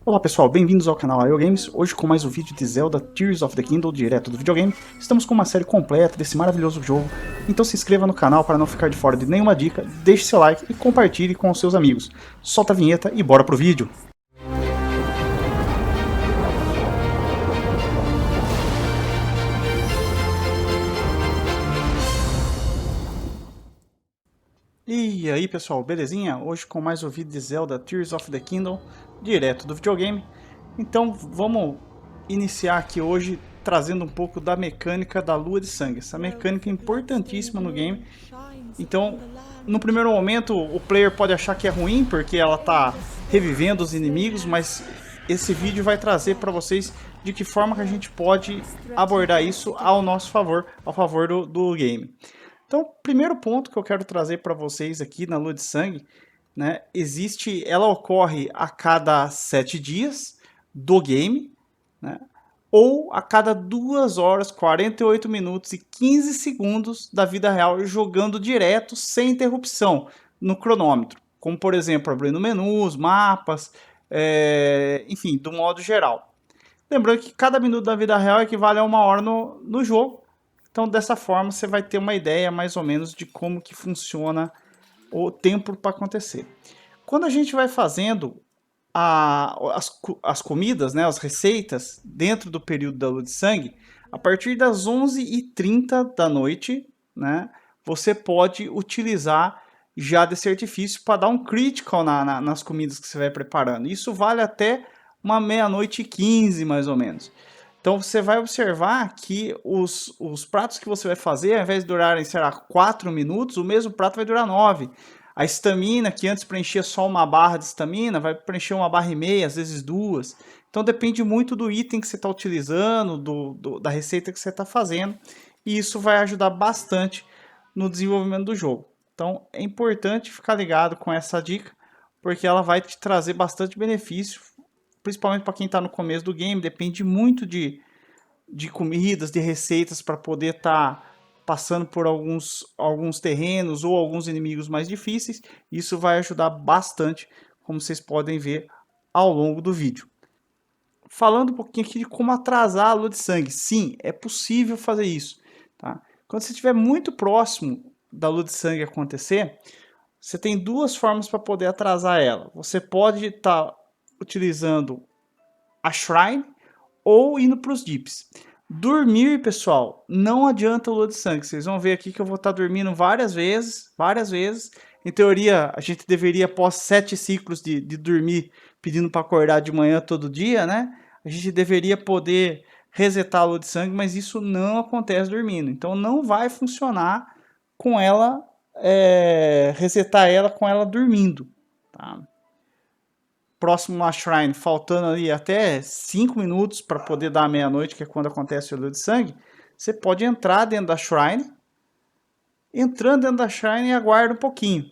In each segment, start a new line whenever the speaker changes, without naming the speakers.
Olá pessoal, bem-vindos ao canal IoGames, hoje com mais um vídeo de Zelda Tears of the Kingdom, direto do videogame. Estamos com uma série completa desse maravilhoso jogo, então se inscreva no canal para não ficar de fora de nenhuma dica, deixe seu like e compartilhe com os seus amigos. Solta a vinheta e bora pro vídeo! E aí pessoal, belezinha? Hoje com mais um vídeo de Zelda Tears of the Kingdom, direto do videogame. Então vamos iniciar aqui hoje trazendo um pouco da mecânica da Lua de Sangue. Essa mecânica é importantíssima no game. Então, no primeiro momento, o player pode achar que é ruim porque ela está revivendo os inimigos, mas esse vídeo vai trazer para vocês de que forma que a gente pode abordar isso ao nosso favor, ao favor do game. Então, o primeiro ponto que eu quero trazer para vocês aqui na Lua de Sangue, né, ela ocorre a cada 7 dias do game, né, ou a cada 2 horas, 48 minutos e 15 segundos da vida real, jogando direto, sem interrupção, no cronômetro. Como, por exemplo, abrindo menus, mapas, enfim, do modo geral. Lembrando que cada minuto da vida real equivale a 1 hora no jogo. Então, dessa forma, você vai ter uma ideia mais ou menos de como que funciona o tempo para acontecer. Quando a gente vai fazendo as comidas, né, as receitas, dentro do período da Lua de Sangue, a partir das 11h30 da noite, né, você pode utilizar já desse artifício para dar um critical nas comidas que você vai preparando. Isso vale até uma meia-noite e 15, mais ou menos. Então você vai observar que os pratos que você vai fazer, ao invés de durarem, sei lá, 4 minutos, o mesmo prato vai durar 9. A estamina, que antes preenchia só uma barra de estamina, vai preencher 1,5 barra, às vezes 2. Então depende muito do item que você está utilizando, da receita que você está fazendo. E isso vai ajudar bastante no desenvolvimento do jogo. Então é importante ficar ligado com essa dica, porque ela vai te trazer bastante benefício, principalmente para quem está no começo do game. Depende muito de comidas, de receitas para poder estar passando por alguns terrenos ou alguns inimigos mais difíceis. Isso vai ajudar bastante, como vocês podem ver ao longo do vídeo. Falando um pouquinho aqui de como atrasar a Lua de Sangue. Sim, é possível fazer isso. Tá? Quando você estiver muito próximo da Lua de Sangue acontecer, você tem duas formas para poder atrasar ela. Você pode estar utilizando a Shrine ou indo para os dips. Dormir, pessoal, não adianta o Lua de Sangue. Vocês vão ver aqui que eu vou estar dormindo várias vezes, várias vezes. Em teoria, a gente deveria, após 7 ciclos de dormir, pedindo para acordar de manhã todo dia, né? A gente deveria poder resetar a Lua de Sangue, mas isso não acontece dormindo. Então não vai funcionar com ela, resetar ela com ela dormindo, tá? Próximo à Shrine, faltando ali até 5 minutos para poder dar a meia-noite, que é quando acontece o Lua de Sangue, você pode entrar dentro da Shrine. Entrando dentro da Shrine, aguarda um pouquinho.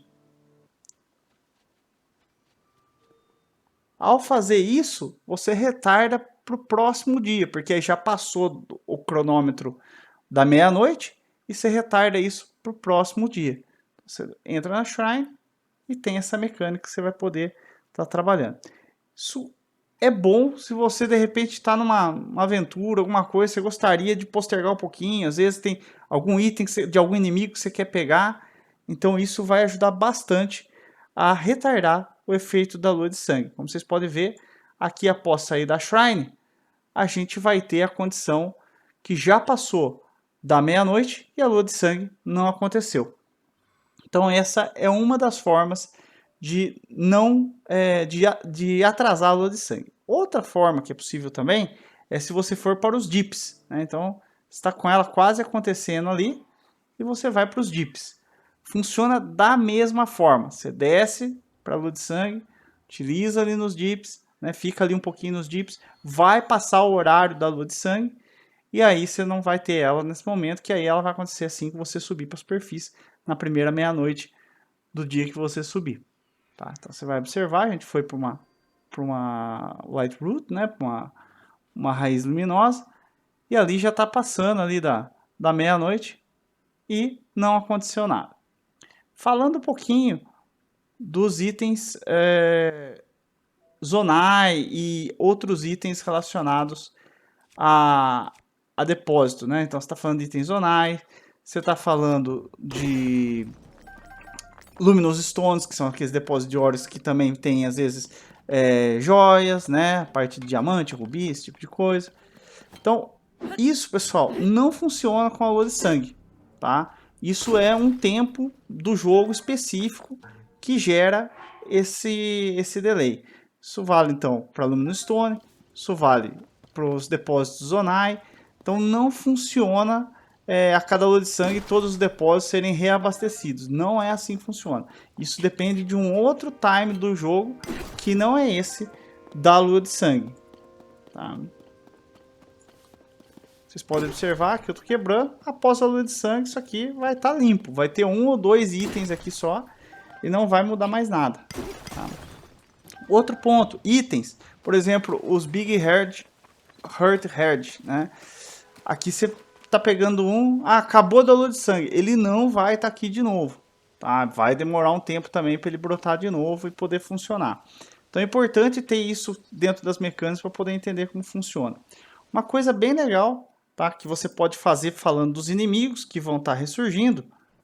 Ao fazer isso, você retarda para o próximo dia, porque aí já passou o cronômetro da meia-noite e você retarda isso para o próximo dia. Você entra na Shrine e tem essa mecânica que você vai poder estar trabalhando. Isso é bom se você de repente está numa aventura, alguma coisa, você gostaria de postergar um pouquinho, às vezes tem algum item de algum inimigo que você quer pegar, então isso vai ajudar bastante a retardar o efeito da Lua de Sangue. Como vocês podem ver, aqui após sair da Shrine, a gente vai ter a condição que já passou da meia-noite e a Lua de Sangue não aconteceu. Então essa é uma das formas de não de atrasar a Lua de Sangue. Outra forma que é possível também é se você for para os dips, né? Então está com ela quase acontecendo ali e você vai para os dips. Funciona da mesma forma. Você desce para a Lua de Sangue, utiliza ali nos dips, né? Fica ali um pouquinho nos dips, vai passar o horário da Lua de Sangue e aí você não vai ter ela nesse momento, que aí ela vai acontecer assim que você subir para a superfície na primeira meia-noite do dia que você subir. Tá? Então você vai observar, a gente foi para uma light root, né? Para uma raiz luminosa, e ali já está passando ali da meia-noite e não aconteceu nada. Falando um pouquinho dos itens Zonai e outros itens relacionados a depósito, né? Então você está falando de itens Zonai, você está falando de Luminous Stones, que são aqueles depósitos de ouros que também tem, às vezes, joias, né? Parte de diamante, rubi, esse tipo de coisa. Então, isso, pessoal, não funciona com a lua de sangue, tá? Isso é um tempo do jogo específico que gera esse delay. Isso vale, então, para Luminous Stone, isso vale para os depósitos Zonai. Então, não funciona a cada lua de sangue todos os depósitos serem reabastecidos. Não é assim que funciona. Isso depende de um outro time do jogo que não é esse da lua de sangue, tá? Vocês podem observar que eu estou quebrando. Após a lua de sangue, isso aqui vai estar limpo. Vai ter 1 ou 2 itens aqui só e não vai mudar mais nada, tá? Outro ponto, itens. Por exemplo, os Big Hurt Head, né? Aqui você tá pegando um, acabou da lua de sangue, ele não vai estar aqui de novo, tá? Vai demorar um tempo também para ele brotar de novo e poder funcionar. Então é importante ter isso dentro das mecânicas para poder entender como funciona. Uma coisa bem legal, tá, que você pode fazer falando dos inimigos que vão estar ressurgindo,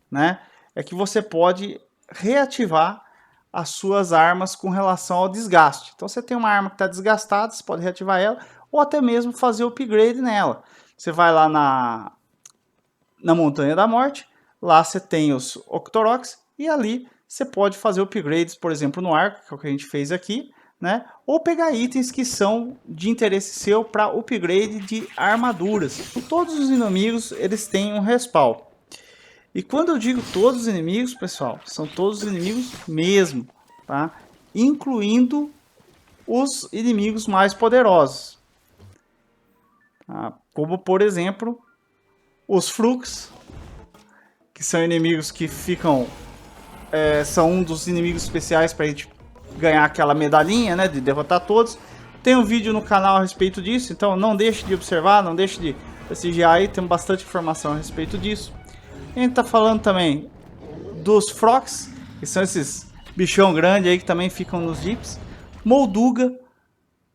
né? É que você pode reativar as suas armas com relação ao desgaste. Então você tem uma arma que está desgastada, você pode reativar ela, ou até mesmo fazer o upgrade nela. Você vai lá na Montanha da Morte, lá você tem os Octoroks, e ali você pode fazer upgrades, por exemplo, no arco, que é o que a gente fez aqui, né? Ou pegar itens que são de interesse seu para upgrade de armaduras. Todos os inimigos, eles têm um respawn. E quando eu digo todos os inimigos, pessoal, são todos os inimigos mesmo, tá? Incluindo os inimigos mais poderosos. Tá? Como, por exemplo, os Fruks, que são inimigos que ficam... são um dos inimigos especiais para a gente ganhar aquela medalhinha, né, de derrotar todos. Tem um vídeo no canal a respeito disso, então não deixe de observar, não deixe de prestigiar aí, tem bastante informação a respeito disso. A gente tá falando também dos Frogs, que são esses bichão grande aí que também ficam nos jeeps. Molduga,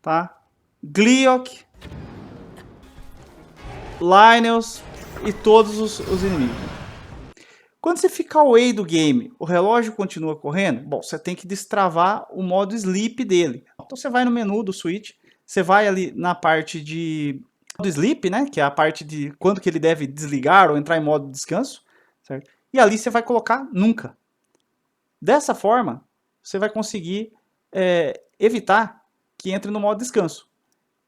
tá? Gleeok, Lynels e todos os inimigos. Quando você fica away do game, o relógio continua correndo? Bom, você tem que destravar o modo sleep dele. Então você vai no menu do Switch, você vai ali na parte de modo sleep, né? Que é a parte de quando que ele deve desligar ou entrar em modo descanso, certo? E ali você vai colocar nunca. Dessa forma, você vai conseguir evitar que entre no modo descanso.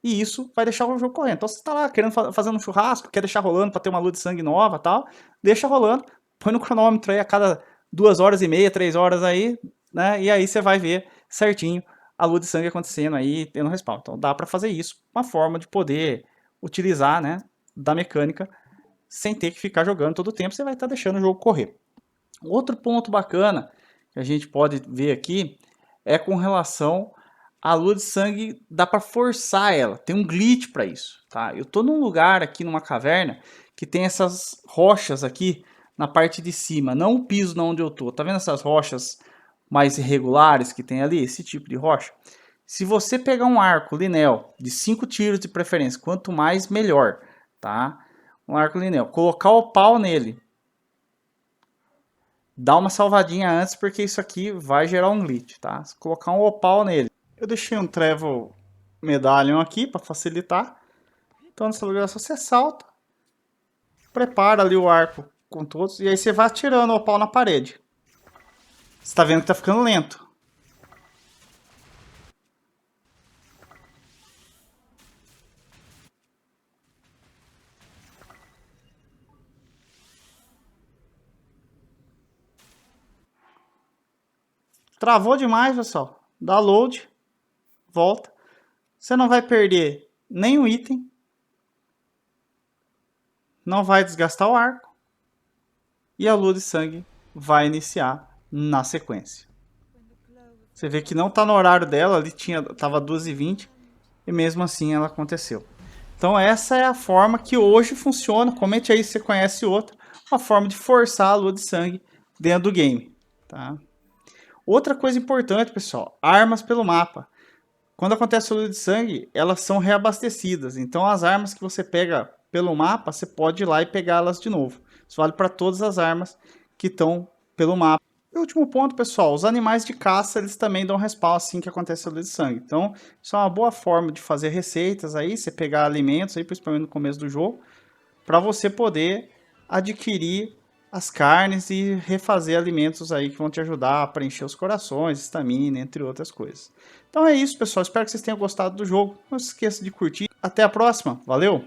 E isso vai deixar o jogo correndo. Então você está lá querendo fazer um churrasco, quer deixar rolando para ter uma lua de sangue nova, tal, deixa rolando. Põe no cronômetro aí a cada 2 horas e meia, 3 horas aí, né? E aí você vai ver certinho a lua de sangue acontecendo aí, tendo respawn. Então dá para fazer isso, uma forma de poder utilizar, né, da mecânica sem ter que ficar jogando todo o tempo, você vai estar deixando o jogo correr. Outro ponto bacana que a gente pode ver aqui é com relação à lua de sangue, dá para forçar ela, tem um glitch para isso, tá? Eu tô num lugar aqui, numa caverna, que tem essas rochas aqui na parte de cima, não o piso onde eu tô. Tá vendo essas rochas mais irregulares que tem ali? Esse tipo de rocha. Se você pegar um arco Linel de 5 tiros de preferência, quanto mais melhor, tá? Um arco Linel, colocar o pau nele, dá uma salvadinha antes, porque isso aqui vai gerar um glitch, tá? Se colocar um opal nele. Eu deixei um Travel Medallion aqui para facilitar. Então nesse lugar só você salta, prepara ali o arco com todos, e aí você vai atirando o pau na parede. Você tá vendo que tá ficando lento. Travou demais, pessoal. Dá load, volta. Você não vai perder nenhum item. Não vai desgastar o arco. E a lua de sangue vai iniciar na sequência. Você vê que não está no horário dela, ali tava 2h20 e mesmo assim ela aconteceu. Então essa é a forma que hoje funciona. Comente aí se você conhece outra. Uma forma de forçar a lua de sangue dentro do game, tá? Outra coisa importante, pessoal, armas pelo mapa. Quando acontece o de sangue, elas são reabastecidas. Então as armas que você pega pelo mapa, você pode ir lá e pegá-las de novo. Isso vale para todas as armas que estão pelo mapa. E o último ponto, pessoal, os animais de caça, eles também dão respawn assim que acontece o de sangue. Então, isso é uma boa forma de fazer receitas aí, você pegar alimentos aí, principalmente no começo do jogo, para você poder adquirir as carnes e refazer alimentos aí que vão te ajudar a preencher os corações, estamina, entre outras coisas. Então é isso, pessoal. Espero que vocês tenham gostado do jogo. Não se esqueça de curtir. Até a próxima. Valeu!